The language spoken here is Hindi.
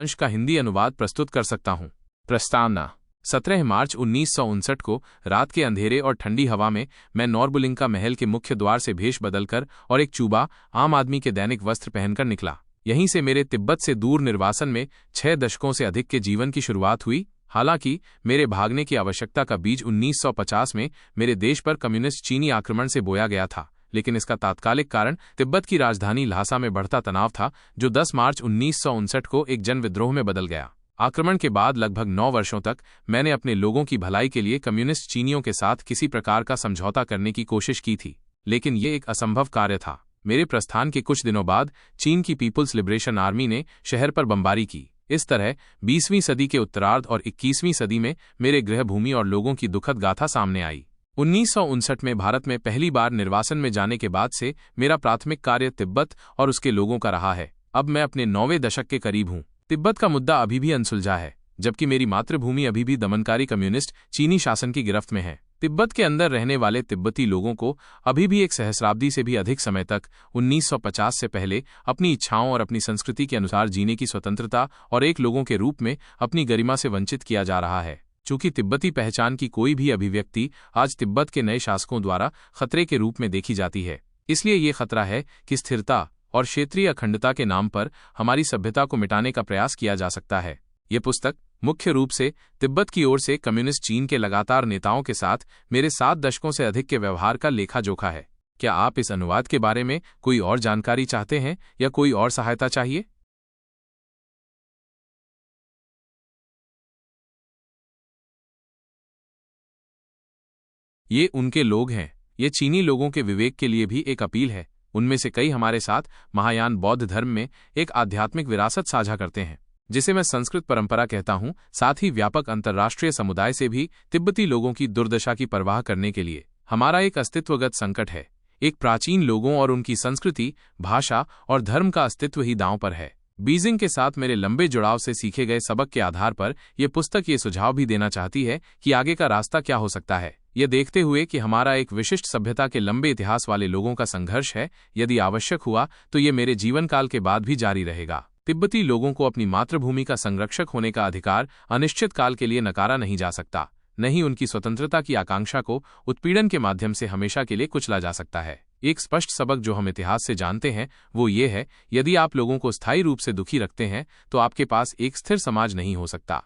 अंश का हिंदी अनुवाद प्रस्तुत कर सकता हूँ। प्रस्तावना। 17 मार्च 1959 को रात के अंधेरे और ठंडी हवा में मैं नॉर्बुलिंका महल के मुख्य द्वार से भेष बदलकर और एक चूबा आम आदमी के दैनिक वस्त्र पहनकर निकला। यहीं से मेरे तिब्बत से दूर निर्वासन में 6 दशकों से अधिक के जीवन की शुरुआत हुई। हालांकि मेरे भागने की आवश्यकता का बीज 1950 में मेरे देश पर कम्युनिस्ट चीनी आक्रमण से बोया गया था, लेकिन इसका तात्कालिक कारण तिब्बत की राजधानी ल्हासा में बढ़ता तनाव था, जो 10 मार्च 1959 को एक जन विद्रोह में बदल गया। आक्रमण के बाद लगभग 9 वर्षों तक मैंने अपने लोगों की भलाई के लिए कम्युनिस्ट चीनियों के साथ किसी प्रकार का समझौता करने की कोशिश की थी, लेकिन ये एक असंभव कार्य था। मेरे प्रस्थान के कुछ दिनों बाद चीन की पीपुल्स लिबरेशन आर्मी ने शहर पर बमबारी की। इस तरह 20वीं सदी के उत्तरार्ध और 21वीं सदी में मेरे गृहभूमि और लोगों की दुखद गाथा सामने आई। 1959 में भारत में पहली बार निर्वासन में जाने के बाद से मेरा प्राथमिक कार्य तिब्बत और उसके लोगों का रहा है। अब मैं अपने 9वें दशक के करीब हूँ। तिब्बत का मुद्दा अभी भी अनसुलझा है, जबकि मेरी मातृभूमि अभी भी दमनकारी कम्युनिस्ट चीनी शासन की गिरफ्त में है। तिब्बत के अंदर रहने वाले तिब्बती लोगों को अभी भी एक सहस्राब्दी से भी अधिक समय तक 1950 से पहले अपनी इच्छाओं और अपनी संस्कृति के अनुसार जीने की स्वतंत्रता और एक लोगों के रूप में अपनी गरिमा से वंचित किया जा रहा है। चूंकि तिब्बती पहचान की कोई भी अभिव्यक्ति आज तिब्बत के नए शासकों द्वारा खतरे के रूप में देखी जाती है, इसलिए ये खतरा है कि स्थिरता और क्षेत्रीय अखंडता के नाम पर हमारी सभ्यता को मिटाने का प्रयास किया जा सकता है। ये पुस्तक मुख्य रूप से तिब्बत की ओर से कम्युनिस्ट चीन के लगातार नेताओं के साथ मेरे 7 दशकों से अधिक के व्यवहार का लेखा जोखा है। क्या आप इस अनुवाद के बारे में कोई और जानकारी चाहते हैं या कोई और सहायता चाहिए? ये उनके लोग हैं। ये चीनी लोगों के विवेक के लिए भी एक अपील है। उनमें से कई हमारे साथ महायान बौद्ध धर्म में एक आध्यात्मिक विरासत साझा करते हैं, जिसे मैं संस्कृत परंपरा कहता हूं। साथ ही व्यापक अंतर्राष्ट्रीय समुदाय से भी तिब्बती लोगों की दुर्दशा की परवाह करने के लिए हमारा एक अस्तित्वगत संकट है। एक प्राचीन लोगों और उनकी संस्कृति, भाषा और धर्म का अस्तित्व ही दांव पर है। बीजिंग के साथ मेरे लंबे जुड़ाव से सीखे गए सबक के आधार पर यह पुस्तक ये सुझाव भी देना चाहती है कि आगे का रास्ता क्या हो सकता है, यह देखते हुए कि हमारा एक विशिष्ट सभ्यता के लंबे इतिहास वाले लोगों का संघर्ष है। यदि आवश्यक हुआ तो ये मेरे जीवन काल के बाद भी जारी रहेगा। तिब्बती लोगों को अपनी मातृभूमि का संरक्षक होने का अधिकार अनिश्चित काल के लिए नकारा नहीं जा सकता, नहीं उनकी स्वतंत्रता की आकांक्षा को उत्पीड़न के माध्यम से हमेशा के लिए कुचला जा सकता है। एक स्पष्ट सबक जो हम इतिहास से जानते हैं वो ये है, यदि आप लोगों को स्थायी रूप से दुखी रखते हैं तो आपके पास एक स्थिर समाज नहीं हो सकता।